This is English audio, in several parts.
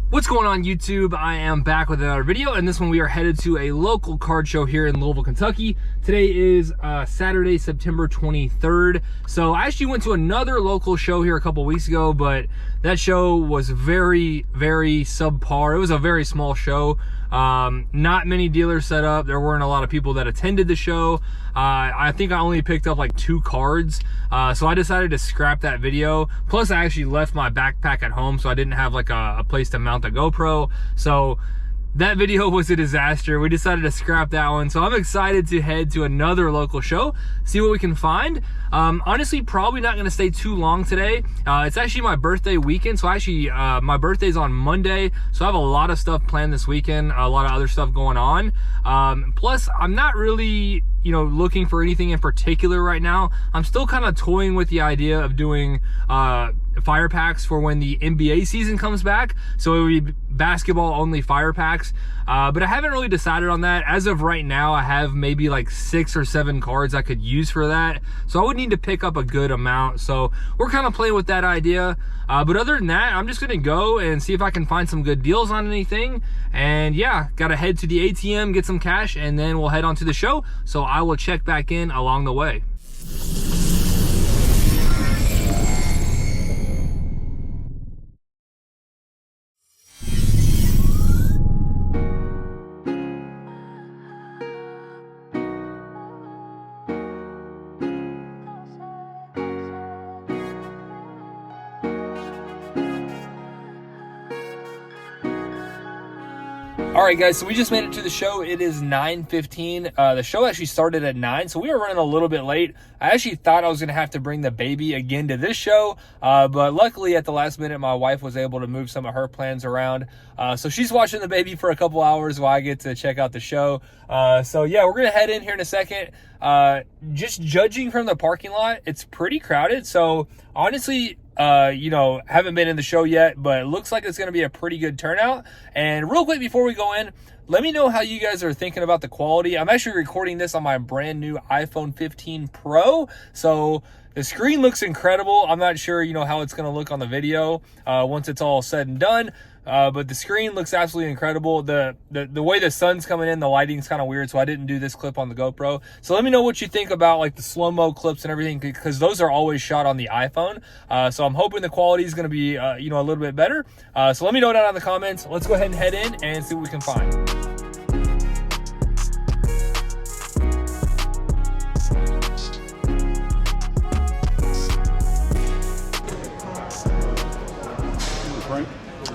What's going on YouTube? I am back with another video, and this one we are headed to a local card show here in Louisville, Kentucky. Today is Saturday, September 23rd. So I actually went to another local show here a couple weeks ago, but that show was very subpar. It was a very small show. Not many dealers set up. There weren't a lot of people that attended the show. I think I only picked up like 2 cards. So I decided to scrap that video. Plus I actually left my backpack at home, so I didn't have like a place to mount the GoPro. So that video was a disaster. We decided to scrap that one. So I'm excited to head to another local show, see what we can find. Honestly, probably not gonna stay too long today. It's actually my birthday weekend. So actually, my birthday's on Monday. So I have a lot of stuff planned this weekend, a lot of other stuff going on. Plus I'm not really, looking for anything in particular right now. I'm still kind of toying with the idea of doing, fire packs for when the NBA season comes back. So it would be basketball only fire packs. But I haven't really decided on that. As of right now, I have maybe like 6 or 7 cards I could use for that. So I would need to pick up a good amount. So we're kind of playing with that idea. But other than that, I'm just gonna go and see if I can find some good deals on anything. And yeah, gotta head to the ATM, get some cash, and then we'll head on to the show. So I will check back in along the way. All right, guys, so we just made it to the show. It is 9:15. The show actually started at 9, so we were running a little bit late. I actually thought I was going to have to bring the baby again to this show, but luckily at the last minute, my wife was able to move some of her plans around. So she's watching the baby for a couple hours while I get to check out the show. So yeah, we're going to head in here in a second. Just judging from the parking lot, it's pretty crowded. So honestly, haven't been in the show yet, but it looks like it's going to be a pretty good turnout. And real quick before we go in, let me know how you guys are thinking about the quality. I'm actually recording this on my brand new iPhone 15 Pro. So the screen looks incredible. I'm not sure, how it's going to look on the video once it's all said and done. But the screen looks absolutely incredible. The way the sun's coming in, the lighting's kind of weird, so I didn't do this clip on the GoPro. So let me know what you think about like the slow-mo clips and everything, because those are always shot on the iPhone. So I'm hoping the quality is going to be, a little bit better. So let me know down in the comments. Let's go ahead and head in and see what we can find.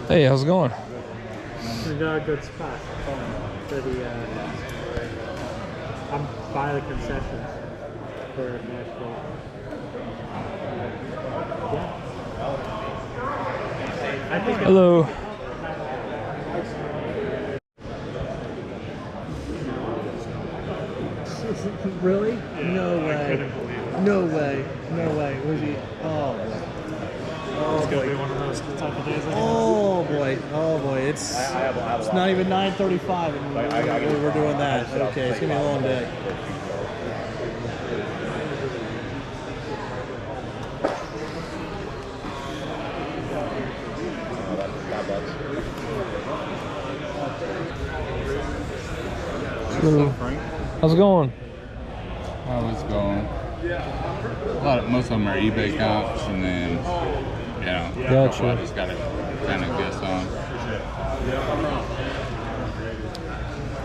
Hey, how's it going? We got a good spot for the. I'm by the concessions for Nashville. Yeah. I think. Hello. Really? No way. No way. No way. Was he? Oh. It's gonna be one of those type of days. Oh boy, it's not even 9:35 and we're doing that. Okay, it's gonna be a long day. How's it going? How it's going? Most of them are eBay comps, and then Gotcha. I just gotta kind of guess on.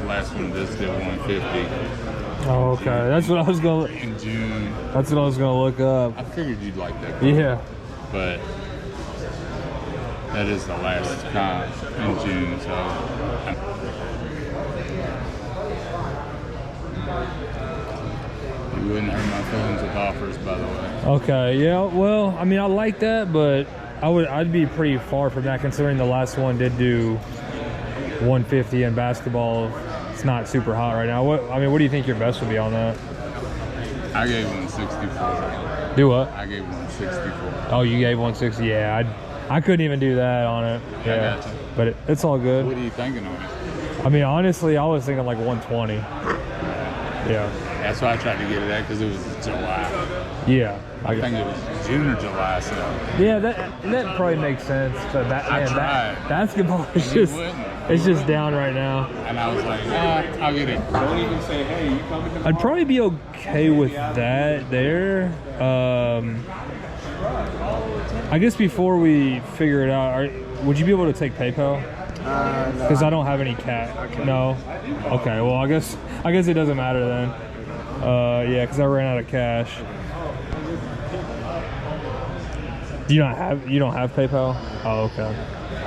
The last one just did 150 Oh, okay. That's what I was gonna. in June. That's what I was gonna look up. I figured you'd like that. Yeah. But that is the last comp in June, so. You wouldn't hurt my feelings with offers, by the way. Okay. Yeah. Well, I mean, I like that, but I'd be pretty far from that, considering the last one did do 150 in basketball. It's not super hot right now. What do you think your best would be on that? I gave 164. Do what? I gave 164. Oh, you gave 160. Yeah, I couldn't even do that on it. Yeah, I gotcha. But it's all good. What are you thinking on it? I mean, honestly, I was thinking like 120. Yeah. That's why I tried to get it at, because it was July. Yeah, I think it was June or July. So yeah, that probably makes sense. But basketball is wouldn't. just down right now. And I was like, I'll get it. Don't even say, hey, you coming tomorrow? I'd probably be okay with that there. I guess before we figure it out, would you be able to take PayPal? Because I don't have any cash. No. Okay. Well, I guess it doesn't matter then. Yeah, because I ran out of cash. You don't have PayPal? Oh, okay.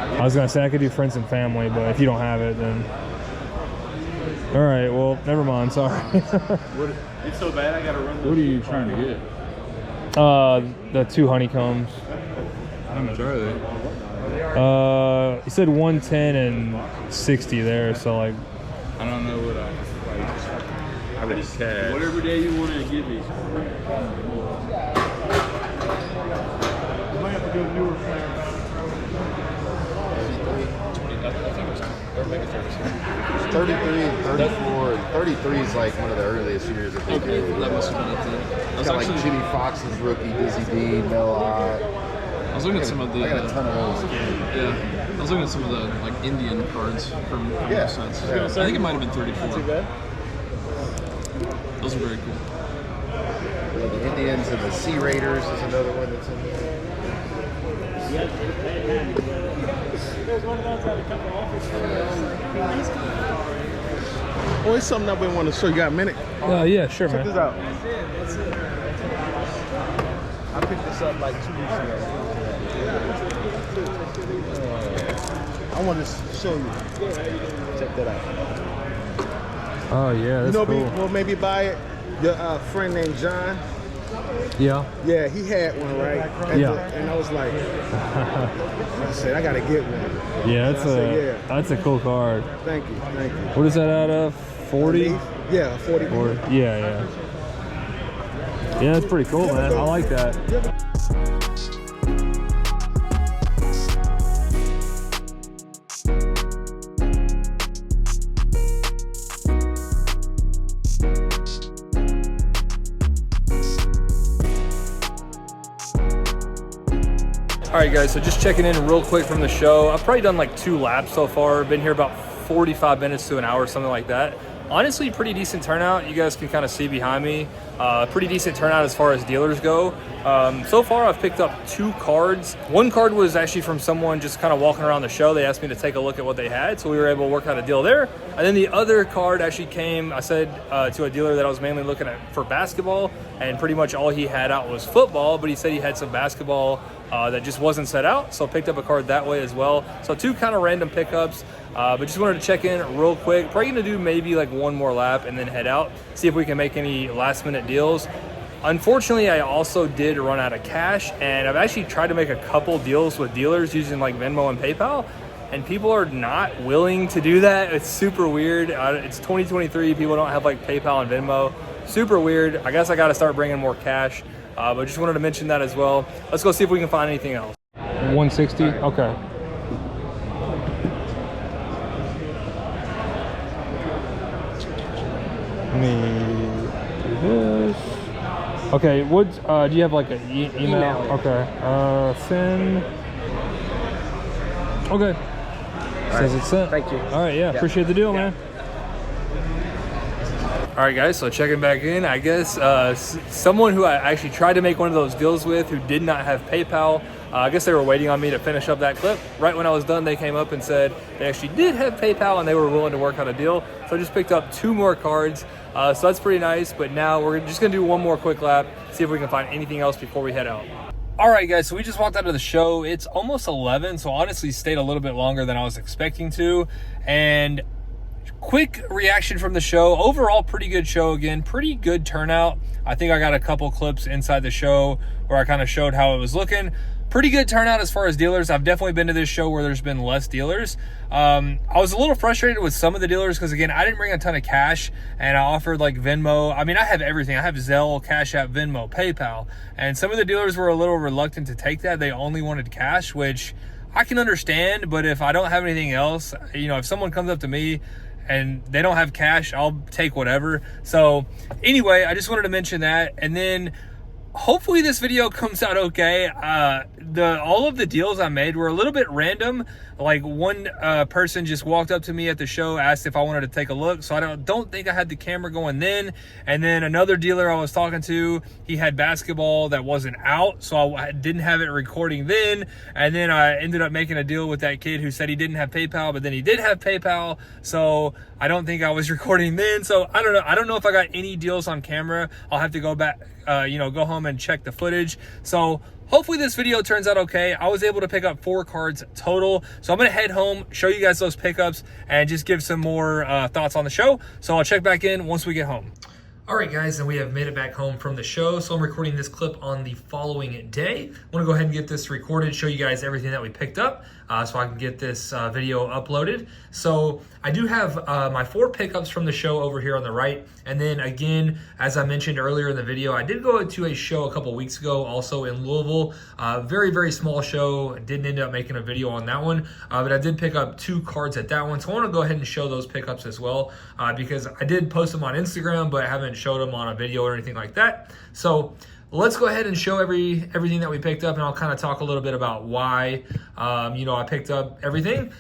I was gonna say I could do friends and family, but if you don't have it, then all right. Well, never mind. Sorry. It's so bad I gotta run. What are you trying to get? The 2 honeycombs. How much are they? You said 110 and 60 there, so like. I don't know what I would cash. Whatever day you want to give me. You might have to go newer flavor. 33 and 34 and 33 is like one of the earliest years that they did. That must have been it then. It's got like Jimmy Fox's rookie, Dizzy D, Mel Ott. I was looking at some of the. I got a ton of those. Yeah, I was looking at some of the like Indian cards from those sets. Yeah. I think it might have been 34. Not too bad. Those are very cool. Yeah, the Indians and the Sea Raiders is another one that's in there. Oh, it's something I've been wanting to show you. Got a minute? Yeah, sure, Check man. this out. I picked this up like 2 weeks ago. I want to show you. Check that out. Oh yeah, that's cool. Well, maybe buy it. Your friend named John. Yeah. Yeah, he had one, right? And Yeah. and I was like, I said, I gotta get one. Yeah, that's a cool card. Thank you. What is that out of? 40? Yeah, 40. Or yeah. Yeah, that's pretty cool, man. I like that. All right, guys, so just checking in real quick from the show. I've probably done like 2 laps so far. Been here about 45 minutes to an hour, something like that. Honestly, pretty decent turnout. You guys can kind of see behind me. Pretty decent turnout as far as dealers go. So far, I've picked up 2 cards. One card was actually from someone just kind of walking around the show. They asked me to take a look at what they had, so we were able to work out a deal there. And then the other card actually came, I said to a dealer that I was mainly looking at for basketball, and pretty much all he had out was football, but he said he had some basketball that just wasn't set out, so picked up a card that way as well. So 2 kind of random pickups, but just wanted to check in real quick. Probably gonna do maybe like 1 more lap and then head out, see if we can make any last minute deals. Unfortunately, I also did run out of cash, and I've actually tried to make a couple deals with dealers using like Venmo and PayPal, and people are not willing to do that. It's super weird. It's 2023, people don't have like PayPal and Venmo. Super weird. I guess I gotta start bringing more cash. But just wanted to mention that as well. Let's go see if we can find anything else. 160? Okay. Let me do this. Okay, what, do you have like an email? Okay. Send. Okay. Says it's sent. Thank you. All right, yeah. Appreciate the deal, man. All right, guys, so checking back in, I guess someone who I actually tried to make one of those deals with who did not have PayPal, I guess they were waiting on me to finish up that clip. Right when I was done, they came up and said they actually did have PayPal and they were willing to work out a deal. So I just picked up 2 more cards. So that's pretty nice, but now we're just gonna do 1 more quick lap, see if we can find anything else before we head out. All right, guys, so we just walked out of the show. It's almost 11, so honestly stayed a little bit longer than I was expecting to. And quick reaction from the show. Overall, pretty good show again. Pretty good turnout. I think I got a couple clips inside the show where I kind of showed how it was looking. Pretty good turnout as far as dealers. I've definitely been to this show where there's been less dealers. I was a little frustrated with some of the dealers because, again, I didn't bring a ton of cash, and I offered like Venmo. I mean, I have everything. I have Zelle, Cash App, Venmo, PayPal, and some of the dealers were a little reluctant to take that. They only wanted cash, which I can understand, but if I don't have anything else, you know, if someone comes up to me and they don't have cash, I'll take whatever. So anyway, I just wanted to mention that. And then hopefully this video comes out okay. All of the deals I made were a little bit random. Like one person just walked up to me at the show, asked if I wanted to take a look. So I don't think I had the camera going then. And then another dealer I was talking to, he had basketball that wasn't out, so I didn't have it recording then. And then I ended up making a deal with that kid who said he didn't have PayPal, but then he did have PayPal. So I don't think I was recording then. So I don't know. I don't know if I got any deals on camera. I'll have to go back, go home and check the footage. So hopefully this video turns out okay. I was able to pick up 4 cards total. So I'm gonna head home, show you guys those pickups, and just give some more thoughts on the show. So I'll check back in once we get home. All right, guys, and we have made it back home from the show. So I'm recording this clip on the following day. I want to go ahead and get this recorded, show you guys everything that we picked up so I can get this video uploaded. So I do have my 4 pickups from the show over here on the right. And then again, as I mentioned earlier in the video, I did go to a show a couple weeks ago, also in Louisville. Very, very small show. Didn't end up making a video on that one, but I did pick up 2 cards at that one. So I want to go ahead and show those pickups as well because I did post them on Instagram, but I haven't showed them on a video or anything like that. So let's go ahead and show everything that we picked up, and I'll kind of talk a little bit about why I picked up everything.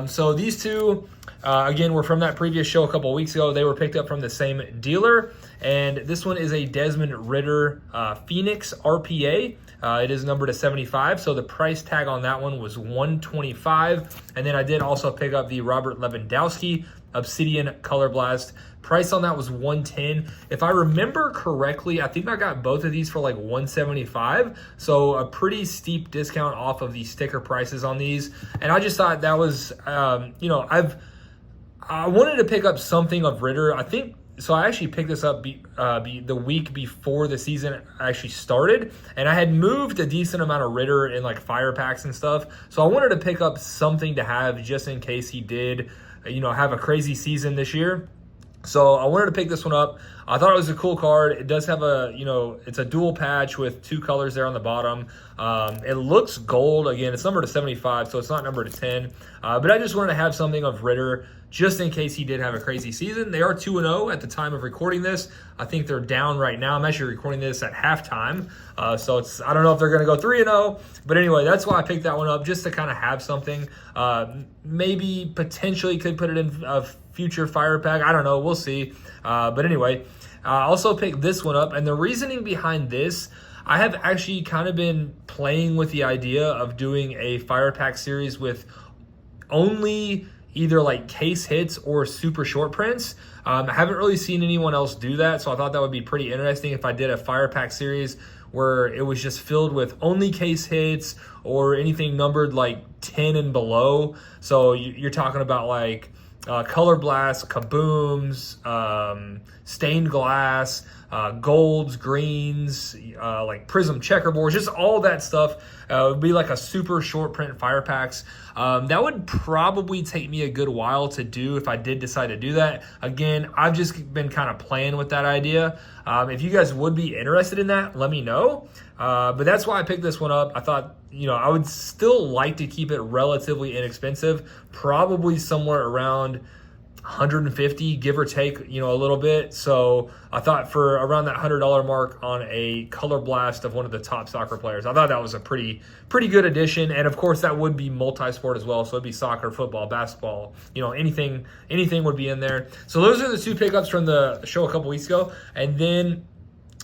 So these 2 again were from that previous show a couple weeks ago. They were picked up from the same dealer, and this one is a Desmond Ritter Phoenix RPA. It is numbered to 75, so the price tag on that one was $125. And then I did also pick up the Robert Lewandowski Obsidian Color Blast. Price on that was $110. If I remember correctly, I think I got both of these for like $175. So a pretty steep discount off of the sticker prices on these. And I just thought that was, I wanted to pick up something of Ritter. So I actually picked this up the week before the season actually started, and I had moved a decent amount of Ritter in like fire packs and stuff. So I wanted to pick up something to have just in case he did, have a crazy season this year. So I wanted to pick this one up. I thought it was a cool card. It does have it's a dual patch with 2 colors there on the bottom. It looks gold. Again, it's numbered to 75, so it's not numbered to 10. But I just wanted to have something of Ritter just in case he did have a crazy season. They are 2-0 at the time of recording this. I think they're down right now. I'm actually recording this at halftime. So I don't know if they're going to go 3-0. But anyway, that's why I picked that one up, just to kind of have something. Maybe potentially could put it in a future fire pack. I don't know. We'll see. But anyway, I also picked this one up. And the reasoning behind this, I have actually kind of been playing with the idea of doing a fire pack series with only either like case hits or super short prints. I haven't really seen anyone else do that, so I thought that would be pretty interesting if I did a fire pack series where it was just filled with only case hits or anything numbered like 10 and below. So you're talking about like color blasts, kabooms, stained glass, golds, greens, like prism checkerboards, just all that stuff. It would be like a super short print fire packs. That would probably take me a good while to do if I did decide to do that. Again, I've just been kind of playing with that idea. If you guys would be interested in that, let me know. But that's why I picked this one up. I thought, I would still like to keep it relatively inexpensive, probably somewhere around 150, give or take, a little bit. So I thought for around that $100 mark on a color blast of one of the top soccer players, I thought that was a pretty good addition. And of course that would be multi-sport as well. So it'd be soccer, football, basketball, anything would be in there. So those are the 2 pickups from the show a couple weeks ago. And then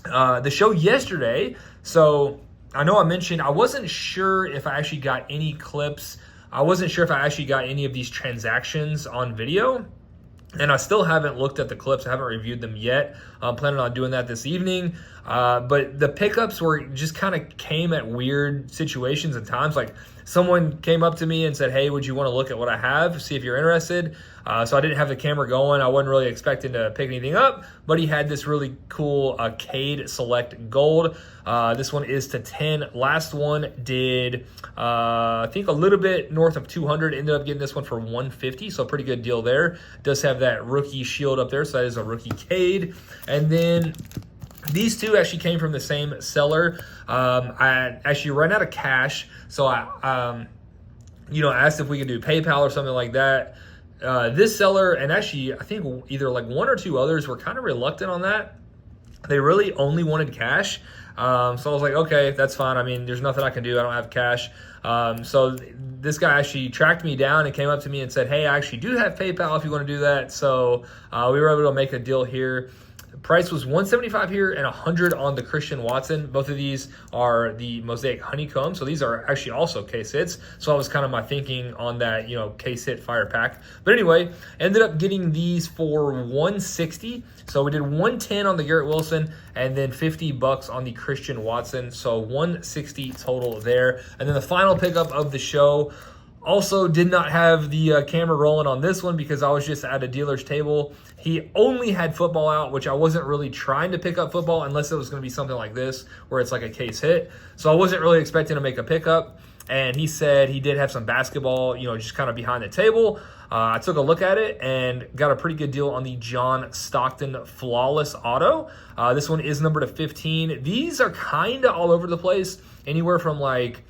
the show yesterday. So I know I mentioned I wasn't sure if I actually got any clips. I wasn't sure if I actually got any of these transactions on video. And I still haven't looked at the clips. I haven't reviewed them yet. I'm planning on doing that this evening. But the pickups were just kind of came at weird situations and times. Like someone came up to me and said, hey, would you want to look at what I have? See if you're interested. So I didn't have the camera going. I wasn't really expecting to pick anything up. But he had this really cool Cade Select Gold. This one is to 10. Last one did, I think a little bit north of 200. Ended up getting this one for 150. So pretty good deal there. Does have that rookie shield up there. So that is a rookie Cade. And then these 2 actually came from the same seller. I actually ran out of cash. So I, asked if we could do PayPal or something like that. This seller, and actually I think either like 1 or 2 others, were kind of reluctant on that. They really only wanted cash. So I was like, okay, that's fine. I mean, there's nothing I can do. I don't have cash. So this guy actually tracked me down and came up to me and said, hey, I actually do have PayPal if you want to do that. So we were able to make a deal here. Price was $175 here and $100 on the Christian Watson. Both of these are the Mosaic Honeycomb, so these are actually also case hits. So that was kind of my thinking on that, you know, case hit fire pack. But anyway, ended up getting these for $160. So we did $110 on the Garrett Wilson and then $50 on the Christian Watson. So $160 total there. And then the final pickup of the show. Also did not have the camera rolling on this one because I was just at a dealer's table. He only had football out, which I wasn't really trying to pick up football unless it was going to be something like this where it's like a case hit. So I wasn't really expecting to make a pickup. And he said he did have some basketball, you know, just kind of behind the table. I took a look at it and got a pretty good deal on the John Stockton Flawless Auto. This one is numbered to 15. These are kind of all over the place, anywhere from like,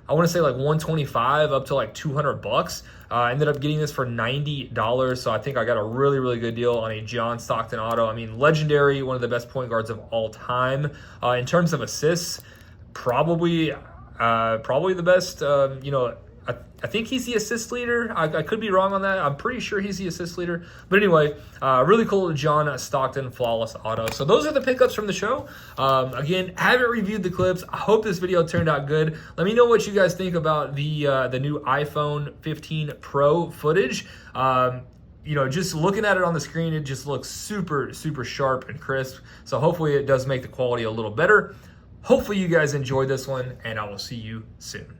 I want to say like 125 up to like $200. Ended up getting this for $90. So I think I got a really, really good deal on a John Stockton auto. I mean, legendary, one of the best point guards of all time. In terms of assists, probably the best, you know, I think he's the assist leader. I could be wrong on that. I'm pretty sure he's the assist leader. But anyway, really cool John Stockton Flawless Auto. So those are the pickups from the show. Again, haven't reviewed the clips. I hope this video turned out good. Let me know what you guys think about the new iPhone 15 Pro footage. You know, just looking at it on the screen, it just looks super, super sharp and crisp. So hopefully it does make the quality a little better. Hopefully you guys enjoyed this one, and I will see you soon.